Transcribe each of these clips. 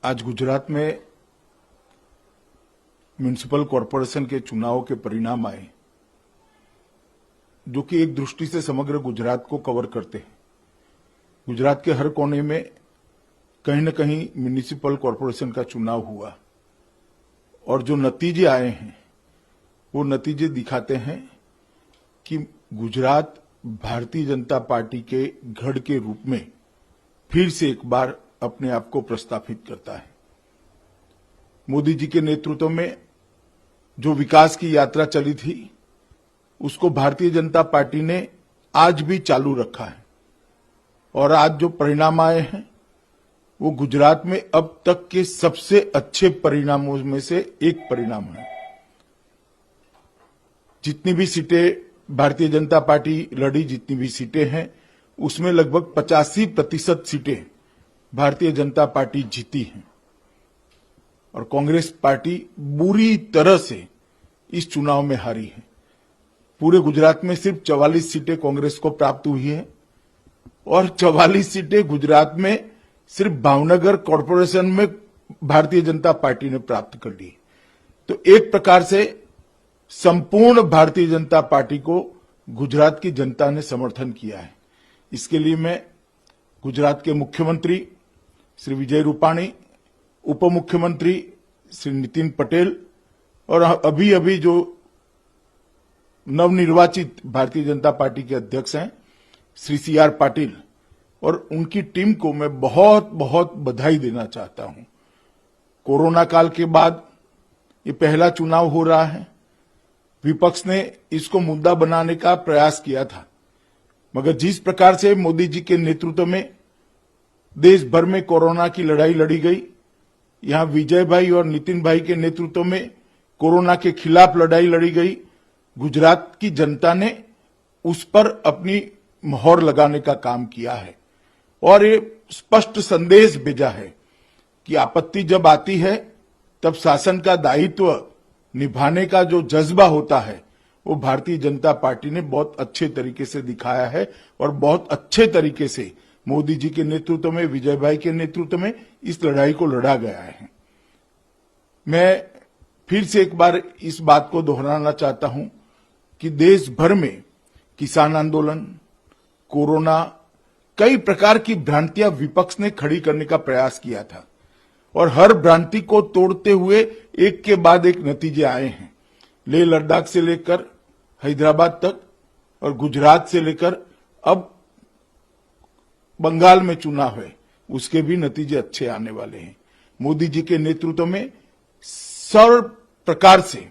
आज गुजरात में municipal corporation के चुनाव के परिणाम आए, जो कि एक दृष्टि से समग्र गुजरात को कवर करते हैं। गुजरात के हर कोने में कहीं न कहीं म्युनिसिपल कॉरपोरेशन का चुनाव हुआ और जो नतीजे आए हैं वो नतीजे दिखाते हैं कि गुजरात भारतीय जनता पार्टी के गढ़ के रूप में फिर से एक बार अपने आप को प्रस्थापित करता है। मोदी जी के नेतृत्व में जो विकास की यात्रा चली थी उसको भारतीय जनता पार्टी ने आज भी चालू रखा है और आज जो परिणाम आए हैं वो गुजरात में अब तक के सबसे अच्छे परिणामों में से एक परिणाम है। जितनी भी सीटें भारतीय जनता पार्टी लड़ी, जितनी भी सीटें हैं उसमें लगभग 85% सीटें भारतीय जनता पार्टी जीती हैं और कांग्रेस पार्टी बुरी तरह से इस चुनाव में हारी है। पूरे गुजरात में सिर्फ 44 सीटें कांग्रेस को प्राप्त हुई है और 44 सीटें गुजरात में सिर्फ भावनगर कॉरपोरेशन में भारतीय जनता पार्टी ने प्राप्त कर ली। तो एक प्रकार से संपूर्ण भारतीय जनता पार्टी को गुजरात की जनता ने समर्थन किया है। इसके लिए मैं गुजरात के मुख्यमंत्री श्री विजय रूपाणी, उप मुख्यमंत्री श्री नितिन पटेल और अभी अभी जो नवनिर्वाचित भारतीय जनता पार्टी के अध्यक्ष हैं श्री CR पाटिल और उनकी टीम को मैं बहुत बहुत बधाई देना चाहता हूं। कोरोना काल के बाद ये पहला चुनाव हो रहा है। विपक्ष ने इसको मुद्दा बनाने का प्रयास किया था, मगर जिस प्रकार से मोदी जी के नेतृत्व में देश भर में कोरोना की लड़ाई लड़ी गई, यहां विजय भाई और नितिन भाई के नेतृत्व में कोरोना के खिलाफ लड़ाई लड़ी गई, गुजरात की जनता ने उस पर अपनी मोहर लगाने का काम किया है और ये स्पष्ट संदेश भेजा है कि आपत्ति जब आती है तब शासन का दायित्व निभाने का जो जज्बा होता है वो भारतीय जनता पार्टी ने बहुत अच्छे तरीके से दिखाया है और बहुत अच्छे तरीके से मोदी जी के नेतृत्व में, विजय भाई के नेतृत्व में इस लड़ाई को लड़ा गया है। मैं फिर से एक बार इस बात को दोहराना चाहता हूं कि देश भर में किसान आंदोलन, कोरोना, कई प्रकार की भ्रांतियां विपक्ष ने खड़ी करने का प्रयास किया था और हर भ्रांति को तोड़ते हुए एक के बाद एक नतीजे आए हैं। लेह लद्दाख से लेकर हैदराबाद तक और गुजरात से लेकर अब बंगाल में चुनाव है, उसके भी नतीजे अच्छे आने वाले हैं। मोदी जी के नेतृत्व में सर्व प्रकार से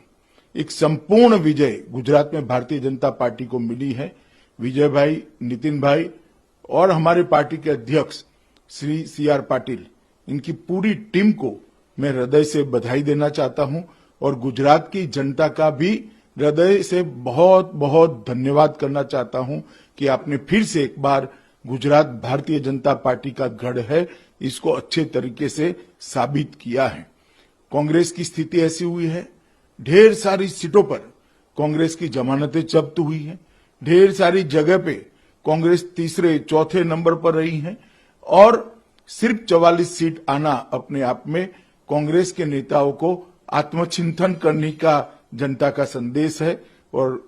एक संपूर्ण विजय गुजरात में भारतीय जनता पार्टी को मिली है। विजय भाई, नितिन भाई और हमारे पार्टी के अध्यक्ष श्री CR पाटिल, इनकी पूरी टीम को मैं हृदय से बधाई देना चाहता हूं और गुजरात की जनता का भी हृदय से बहुत बहुत धन्यवाद करना चाहता हूं कि आपने फिर से एक बार गुजरात भारतीय जनता पार्टी का गढ़ है, इसको अच्छे तरीके से साबित किया है। कांग्रेस की स्थिति ऐसी हुई है, ढेर सारी सीटों पर कांग्रेस की जमानतें जब्त हुई हैं, ढेर सारी जगह पे कांग्रेस तीसरे चौथे नंबर पर रही है और सिर्फ 44 सीट आना अपने आप में कांग्रेस के नेताओं को आत्मचिंतन करने का जनता का संदेश है और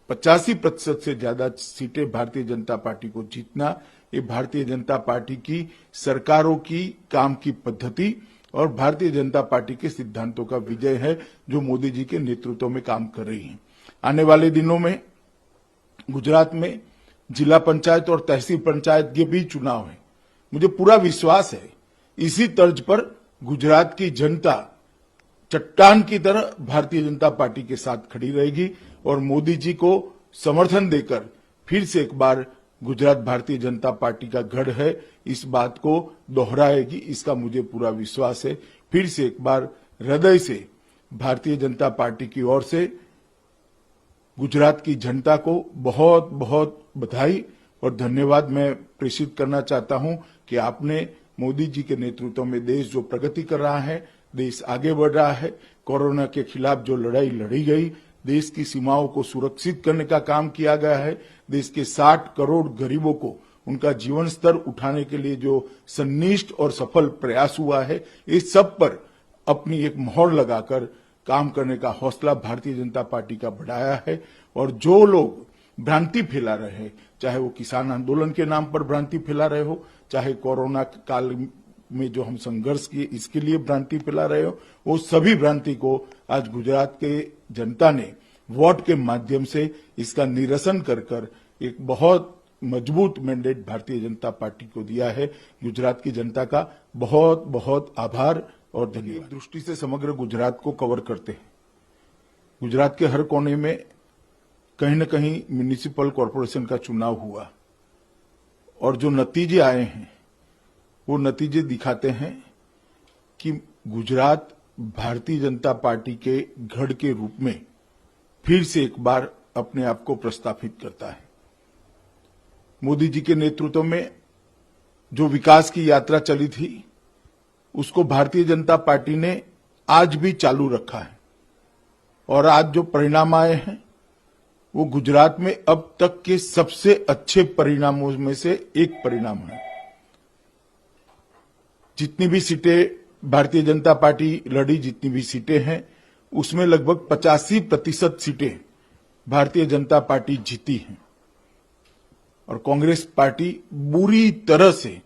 85% से ज्यादा सीटें भारतीय जनता पार्टी को जीतना, ये भारतीय जनता पार्टी की सरकारों की काम की पद्धति और भारतीय जनता पार्टी के सिद्धांतों का विजय है जो मोदी जी के नेतृत्व में काम कर रही है। आने वाले दिनों में गुजरात में जिला पंचायत और तहसील पंचायत के भी चुनाव है। मुझे पूरा विश्वास है इसी तर्ज पर गुजरात की जनता चट्टान की तरह भारतीय जनता पार्टी के साथ खड़ी रहेगी और मोदी जी को समर्थन देकर फिर से एक बार गुजरात भारतीय जनता पार्टी का गढ़ है, इस बात को दोहराएगी, इसका मुझे पूरा विश्वास है। फिर से एक बार हृदय से भारतीय जनता पार्टी की ओर से गुजरात की जनता को बहुत बहुत बधाई और धन्यवाद मैं प्रेषित करना चाहता हूं कि आपने मोदी जी के नेतृत्व में देश जो प्रगति कर रहा है, देश आगे बढ़ रहा है, कोरोना के खिलाफ जो लड़ाई लड़ी गई, देश की सीमाओं को सुरक्षित करने का काम किया गया है, देश के 60 करोड़ गरीबों को उनका जीवन स्तर उठाने के लिए जो सन्निष्ठ और सफल प्रयास हुआ है, इस सब पर अपनी एक मोहर लगाकर काम करने का हौसला भारतीय जनता पार्टी का बढ़ाया है। और जो लोग भ्रांति फैला रहे हैं, चाहे वो किसान आंदोलन के नाम पर भ्रांति फैला रहे हो, चाहे कोरोना काल में जो हम संघर्ष किए इसके लिए भ्रांति फैला रहे हो, वो सभी भ्रांति को आज गुजरात के जनता ने वोट के माध्यम से इसका निरसन कर एक बहुत मजबूत मैंडेट भारतीय जनता पार्टी को दिया है। गुजरात की जनता का बहुत बहुत आभार और धन्यवाद। दृष्टि से समग्र गुजरात को कवर करते हैं। गुजरात के हर कोने में कहीं न कहीं म्युनिसिपल कॉरपोरेशन का चुनाव हुआ और जो नतीजे आए हैं वो नतीजे दिखाते हैं कि गुजरात भारतीय जनता पार्टी के गढ़ के रूप में फिर से एक बार अपने आप को प्रस्थापित करता है। मोदी जी के नेतृत्व में जो विकास की यात्रा चली थी उसको भारतीय जनता पार्टी ने आज भी चालू रखा है और आज जो परिणाम आए हैं वो गुजरात में अब तक के सबसे अच्छे परिणामों में से एक परिणाम है। जितनी भी सीटें भारतीय जनता पार्टी लड़ी, जितनी भी सीटें हैं, उसमें लगभग 85% सीटें भारतीय जनता पार्टी जीती हैं और कांग्रेस पार्टी बुरी तरह से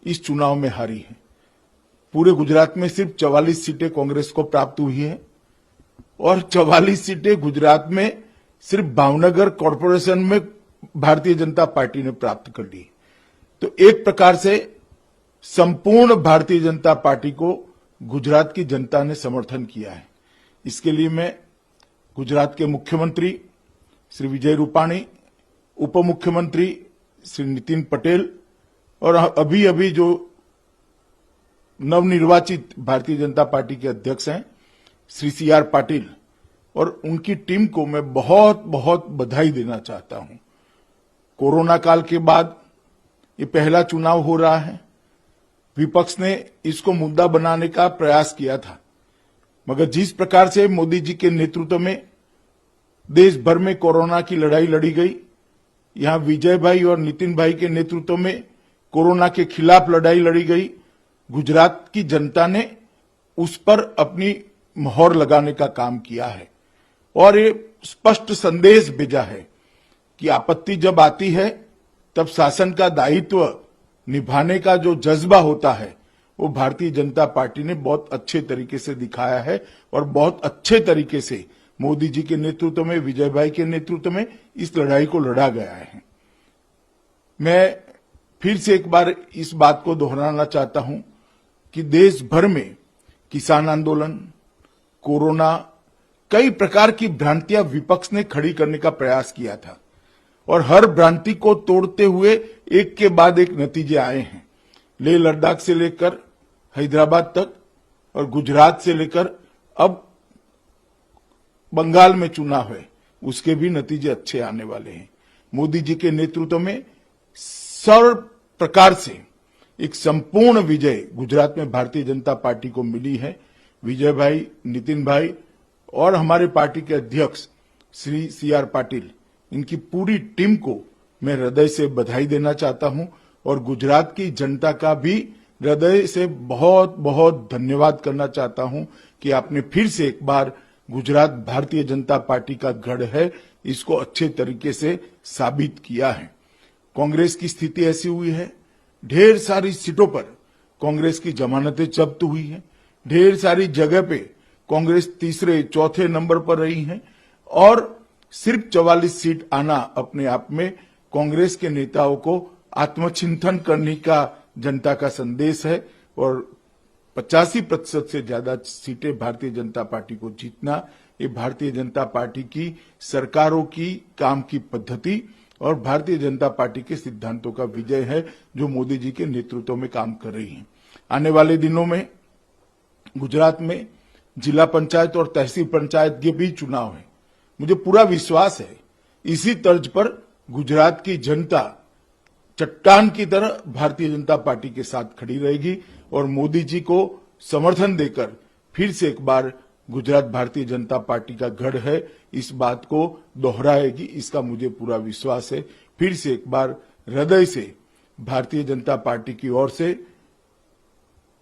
इस चुनाव में हारी है। पूरे गुजरात में सिर्फ 44 सीटें कांग्रेस को प्राप्त हुई है और 44 सीटें गुजरात में सिर्फ भावनगर कॉरपोरेशन में भारतीय जनता पार्टी ने प्राप्त कर ली। तो एक प्रकार से संपूर्ण भारतीय जनता पार्टी को गुजरात की जनता ने समर्थन किया है। इसके लिए मैं गुजरात के मुख्यमंत्री श्री विजय रूपाणी, उप मुख्यमंत्री श्री नितिन पटेल और अभी अभी जो नवनिर्वाचित भारतीय जनता पार्टी के अध्यक्ष हैं श्री CR पाटिल और उनकी टीम को मैं बहुत बहुत बधाई देना चाहता हूं। कोरोना काल के बाद ये पहला चुनाव हो रहा है। विपक्ष ने इसको मुद्दा बनाने का प्रयास किया था, मगर जिस प्रकार से मोदी जी के नेतृत्व में देश भर में कोरोना की लड़ाई लड़ी गई, यहां विजय भाई और नितिन भाई के नेतृत्व में कोरोना के खिलाफ लड़ाई लड़ी गई, गुजरात की जनता ने उस पर अपनी मोहर लगाने का काम किया है और ये स्पष्ट संदेश भेजा है कि आपत्ति जब आती है तब शासन का दायित्व निभाने का जो जज्बा होता है वो भारतीय जनता पार्टी ने बहुत अच्छे तरीके से दिखाया है और बहुत अच्छे तरीके से मोदी जी के नेतृत्व में, विजय भाई के नेतृत्व में इस लड़ाई को लड़ा गया है। मैं फिर से एक बार इस बात को दोहराना चाहता हूं कि देश भर में किसान आंदोलन, कोरोना, कई प्रकार की भ्रांतियां विपक्ष ने खड़ी करने का प्रयास किया था और हर भ्रांति को तोड़ते हुए एक के बाद एक नतीजे आए हैं। लेह लद्दाख से लेकर हैदराबाद तक और गुजरात से लेकर अब बंगाल में चुनाव है, उसके भी नतीजे अच्छे आने वाले हैं। मोदी जी के नेतृत्व में सर्व प्रकार से एक संपूर्ण विजय गुजरात में भारतीय जनता पार्टी को मिली है। विजय भाई, नितिन भाई और हमारे पार्टी के अध्यक्ष श्री CR पाटिल, इनकी पूरी टीम को मैं हृदय से बधाई देना चाहता हूं और गुजरात की जनता का भी हृदय से बहुत बहुत धन्यवाद करना चाहता हूं कि आपने फिर से एक बार गुजरात भारतीय जनता पार्टी का गढ़ है, इसको अच्छे तरीके से साबित किया है। कांग्रेस की स्थिति ऐसी हुई है, ढेर सारी सीटों पर कांग्रेस की जमानतें जब्त हुई हैं, ढेर सारी जगह पे कांग्रेस तीसरे चौथे नंबर पर रही है और सिर्फ 44 सीट आना अपने आप में कांग्रेस के नेताओं को आत्मचिंतन करने का जनता का संदेश है और 85% से ज्यादा सीटें भारतीय जनता पार्टी को जीतना, ये भारतीय जनता पार्टी की सरकारों की काम की पद्धति और भारतीय जनता पार्टी के सिद्धांतों का विजय है जो मोदी जी के नेतृत्व में काम कर रही है। आने वाले दिनों में गुजरात में जिला पंचायत और तहसील पंचायत के भी चुनाव है। मुझे पूरा विश्वास है इसी तर्ज पर गुजरात की जनता चट्टान की तरह भारतीय जनता पार्टी के साथ खड़ी रहेगी और मोदी जी को समर्थन देकर फिर से एक बार गुजरात भारतीय जनता पार्टी का गढ़ है, इस बात को दोहराएगी, इसका मुझे पूरा विश्वास है। फिर से एक बार हृदय से भारतीय जनता पार्टी की ओर से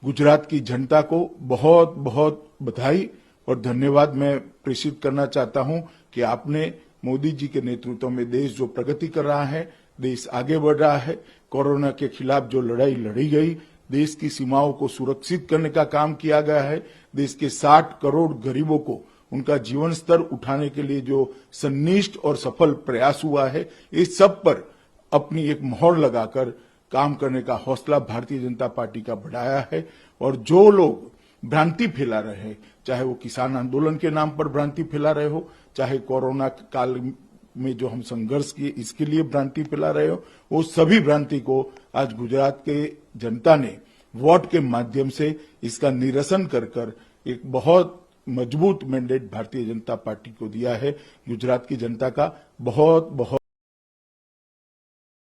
गुजरात की जनता को बहुत बहुत बधाई और धन्यवाद मैं प्रेषित करना चाहता हूं कि आपने मोदी जी के नेतृत्व में देश जो प्रगति कर रहा है, देश आगे बढ़ रहा है, कोरोना के खिलाफ जो लड़ाई लड़ी गई, देश की सीमाओं को सुरक्षित करने का काम किया गया है, देश के 60 करोड़ गरीबों को उनका जीवन स्तर उठाने के लिए जो सन्निष्ठ और सफल प्रयास हुआ है, इस सब पर अपनी एक मोहर लगाकर काम करने का हौसला भारतीय जनता पार्टी का बढ़ाया है। और जो लोग भ्रांति फैला रहे हैं, चाहे वो किसान आंदोलन के नाम पर भ्रांति फैला रहे हो, चाहे कोरोना काल में जो हम संघर्ष किए इसके लिए भ्रांति फैला रहे हो, वो सभी भ्रांति को आज गुजरात के जनता ने वोट के माध्यम से इसका निरसन कर एक बहुत मजबूत मैंडेट भारतीय जनता पार्टी को दिया है। गुजरात की जनता का बहुत बहुत